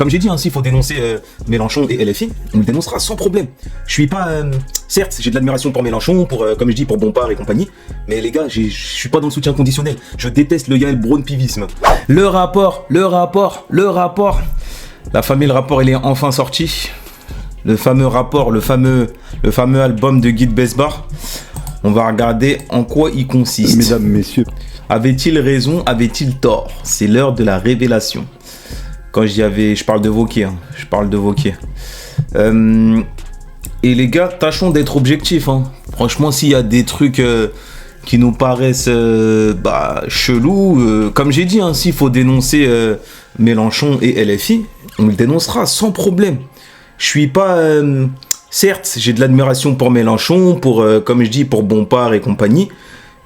Comme j'ai dit, hein, s'il faut dénoncer Mélenchon et LFI, on le dénoncera sans problème. Je suis pas... certes, j'ai de l'admiration pour Mélenchon, pour, comme je dis, pour Bompard et compagnie, mais les gars, je suis pas dans le soutien conditionnel. Je déteste le Yael Braun-Pivisme. Le rapport. La famille, le rapport, il est enfin sorti. Le fameux rapport, le fameux album de Guy de Besbar. On va regarder en quoi il consiste. Mesdames, messieurs. Avait-il raison, avait-il tort? C'est l'heure de la révélation. Quand je parle de Wauquiez, hein. Je parle de Wauquiez. Et les gars, tâchons d'être objectifs. Hein. Franchement, s'il y a des trucs qui nous paraissent chelous, comme j'ai dit, hein, s'il faut dénoncer Mélenchon et LFI, on le dénoncera sans problème. Je suis pas... certes, j'ai de l'admiration pour Mélenchon, pour, comme je dis, pour Bompard et compagnie.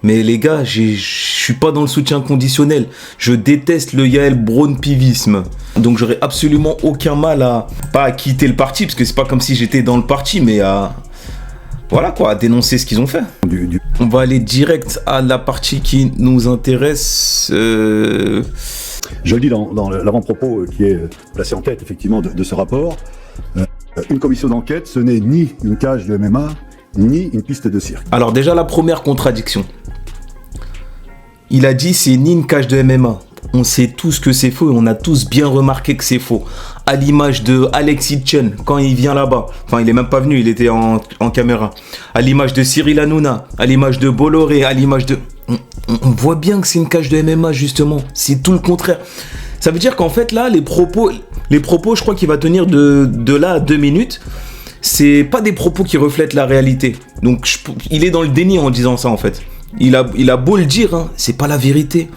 Mais les gars, je suis pas dans le soutien conditionnel. Je déteste le Yael Braun-Pivisme. Donc j'aurais absolument aucun mal à quitter le parti, parce que c'est pas comme si j'étais dans le parti, mais à dénoncer ce qu'ils ont fait. On va aller direct à la partie qui nous intéresse. Je le dis dans l'avant-propos qui est placé en tête effectivement de ce rapport. Une commission d'enquête, ce n'est ni une cage de MMA, ni une piste de cirque. Alors déjà la première contradiction. Il a dit c'est ni une cage de MMA. On sait tous que c'est faux et on a tous bien remarqué que c'est faux. À l'image de Alexis Chen quand il vient là-bas. Enfin il est même pas venu, il était en caméra. À l'image de Cyril Hanouna, à l'image de Bolloré, à l'image de... On voit bien que c'est une cage de MMA justement. C'est tout le contraire. Ça veut dire qu'en fait là les propos je crois qu'il va tenir de là à 2 minutes. C'est pas des propos qui reflètent la réalité. Donc il est dans le déni en disant ça en fait. Il a beau le dire, hein, c'est pas la vérité.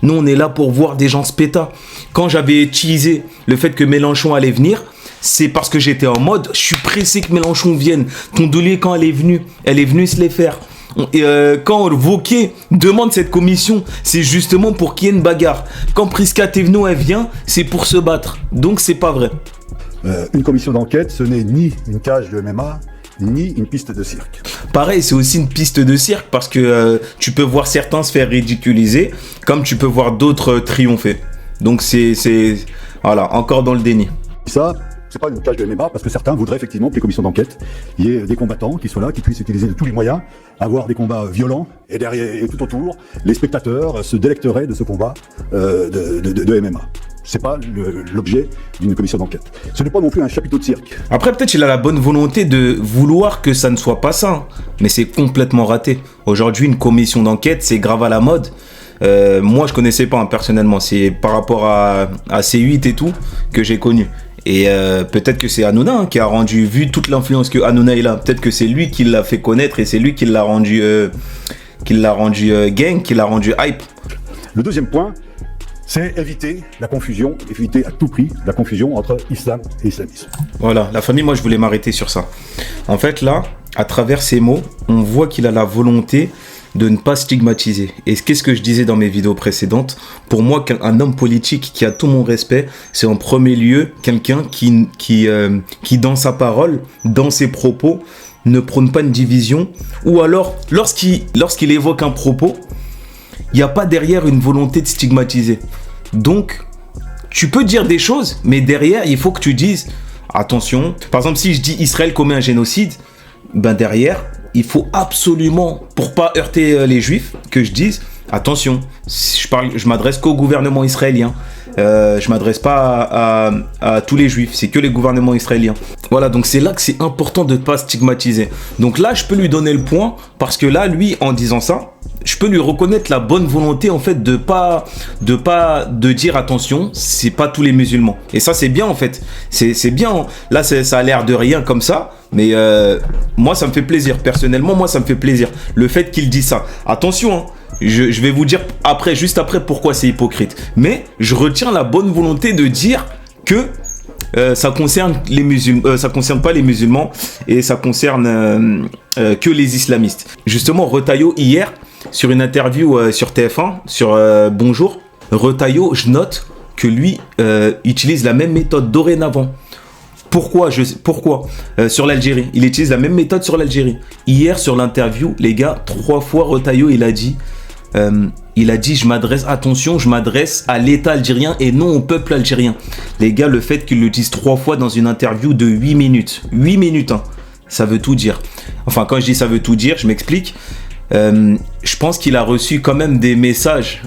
Nous on est là pour voir des gens se péter. Quand j'avais utilisé le fait que Mélenchon allait venir, c'est parce que j'étais en mode, je suis pressé que Mélenchon vienne. Tondelier quand elle est venue se les faire. Et quand Wauquiez demande cette commission, c'est justement pour qu'il y ait une bagarre. Quand Prisca Thévenot elle vient, c'est pour se battre. Donc c'est pas vrai. Une commission d'enquête, ce n'est ni une cage de MMA, ni une piste de cirque. Pareil, c'est aussi une piste de cirque parce que tu peux voir certains se faire ridiculiser, comme tu peux voir d'autres triompher. Donc c'est voilà, encore dans le déni. Ça, c'est pas une cage de MMA parce que certains voudraient effectivement que les commissions d'enquête, il y ait des combattants qui soient là, qui puissent utiliser de tous les moyens, avoir des combats violents et derrière et tout autour, les spectateurs se délecteraient de ce combat de MMA. C'est pas l'objet d'une commission d'enquête. Ce n'est pas non plus un chapiteau de cirque. Après, peut-être il a la bonne volonté de vouloir que ça ne soit pas ça, mais c'est complètement raté. Aujourd'hui, une commission d'enquête, c'est grave à la mode. Moi, je connaissais pas personnellement. C'est par rapport à C8 et tout que j'ai connu. Et peut-être que c'est Hanouna qui a rendu, vu toute l'influence que Hanouna est là, peut-être que c'est lui qui l'a fait connaître et c'est lui qui l'a rendu gang, qui l'a rendu hype. Le deuxième point, c'est éviter la confusion, éviter à tout prix la confusion entre islam et islamisme. Voilà, la famille, moi je voulais m'arrêter sur ça. En fait là, à travers ces mots, on voit qu'il a la volonté de ne pas stigmatiser. Et qu'est-ce que je disais dans mes vidéos précédentes? Pour moi, un homme politique qui a tout mon respect, c'est en premier lieu quelqu'un qui dans sa parole, dans ses propos, ne prône pas une division, ou alors lorsqu'il évoque un propos, il n'y a pas derrière une volonté de stigmatiser. Donc, tu peux dire des choses, mais derrière, il faut que tu dises, attention, par exemple, si je dis Israël commet un génocide, ben derrière, il faut absolument, pour pas heurter les juifs, que je dise, attention, je m'adresse qu'au gouvernement israélien. Je m'adresse pas à tous les juifs, c'est que les gouvernements israéliens. Voilà, donc c'est là que c'est important de ne pas stigmatiser. Donc là, je peux lui donner le point, parce que là, lui, en disant ça, je peux lui reconnaître la bonne volonté, en fait, de dire attention, c'est pas tous les musulmans. Et ça, c'est bien, en fait. C'est bien. Là, ça a l'air de rien comme ça, mais moi, ça me fait plaisir. Personnellement, moi, ça me fait plaisir. Le fait qu'il dise ça. Attention, hein. Je vais vous dire juste après pourquoi c'est hypocrite. Mais je retiens la bonne volonté de dire que ça concerne les musulmans, ça concerne pas les musulmans et ça concerne que les islamistes. Justement, Retailleau hier sur une interview sur TF1 sur Bonjour, Retailleau, je note que lui utilise la même méthode dorénavant. Pourquoi sur l'Algérie, il utilise la même méthode sur l'Algérie. Hier sur l'interview, les gars, 3 fois Retailleau il a dit Il a dit, je m'adresse à l'État algérien et non au peuple algérien. Les gars, le fait qu'il le dise 3 fois dans une interview de 8 minutes. 8 minutes, hein. Ça veut tout dire. Enfin, quand je dis ça veut tout dire, je m'explique. Je pense qu'il a reçu quand même des messages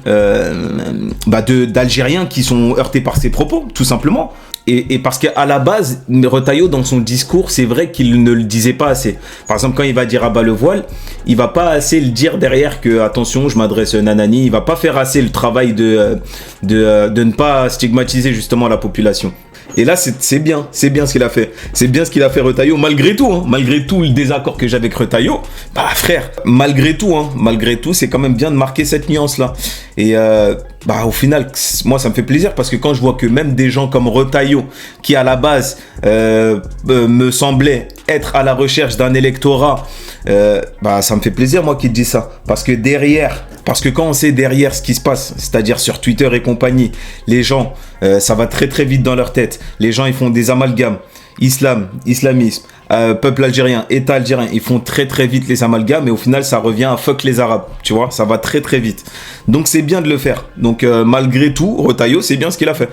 d'Algériens qui sont heurtés par ses propos, tout simplement. Et parce qu'à la base, Retailleau, dans son discours, c'est vrai qu'il ne le disait pas assez. Par exemple, quand il va dire abat le voile, il va pas assez le dire derrière que, attention, je m'adresse à Nanani. Il va pas faire assez le travail de ne pas stigmatiser justement la population. Et là, c'est bien ce qu'il a fait. C'est bien ce qu'il a fait Retailleau, malgré tout, hein, malgré tout le désaccord que j'ai avec Retailleau. Bah frère, malgré tout, c'est quand même bien de marquer cette nuance-là. Et au final, moi, ça me fait plaisir parce que quand je vois que même des gens comme Retailleau, qui à la base me semblait être à la recherche d'un électorat, ça me fait plaisir, moi, qu'il dise ça. Parce que quand on sait derrière ce qui se passe, c'est-à-dire sur Twitter et compagnie, les gens, ça va très très vite dans leur tête. Les gens, ils font des amalgames. Islamisme, peuple algérien, État algérien, ils font très très vite les amalgames et au final ça revient à fuck les Arabes, tu vois, ça va très très vite. Donc c'est bien de le faire. Donc malgré tout, Retailleau, c'est bien ce qu'il a fait.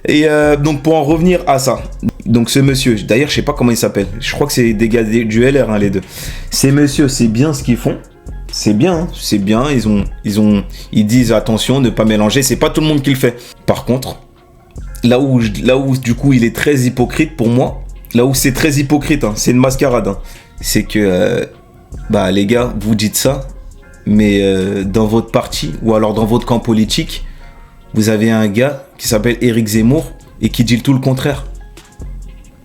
Et donc pour en revenir à ça, donc ce monsieur, d'ailleurs je sais pas comment il s'appelle, je crois que c'est des gars du LR, hein, les deux. Ces messieurs, c'est bien ce qu'ils font. C'est bien, hein, c'est bien, ils disent attention, ne pas mélanger, c'est pas tout le monde qui le fait. Par contre, là où du coup il est très hypocrite pour moi, là où c'est très hypocrite, hein, c'est une mascarade, hein, c'est que les gars, vous dites ça, mais dans votre parti ou alors dans votre camp politique, vous avez un gars qui s'appelle Éric Zemmour et qui dit tout le contraire.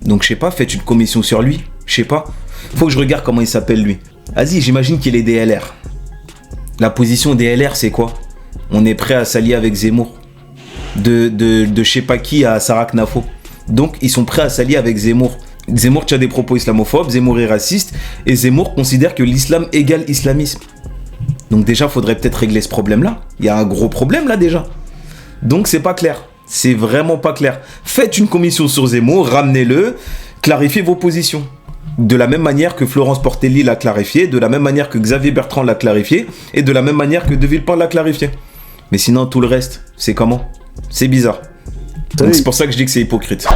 Donc je sais pas, faites une commission sur lui, je sais pas, faut que je regarde comment il s'appelle lui. Vas-y, j'imagine qu'il est des LR. La position des LR, c'est quoi? On est prêt à s'allier avec Zemmour. De je sais pas qui à Sarah Knafo. Donc, ils sont prêts à s'allier avec Zemmour. Zemmour tient des propos islamophobes, Zemmour est raciste, et Zemmour considère que l'islam égale islamisme. Donc déjà, faudrait peut-être régler ce problème-là. Il y a un gros problème là déjà. Donc, c'est pas clair. C'est vraiment pas clair. Faites une commission sur Zemmour, ramenez-le, clarifiez vos positions. De la même manière que Florence Portelli l'a clarifié, de la même manière que Xavier Bertrand l'a clarifié, et de la même manière que De Villepin l'a clarifié. Mais sinon, tout le reste, c'est comment? C'est bizarre. Donc c'est pour ça que je dis que c'est hypocrite.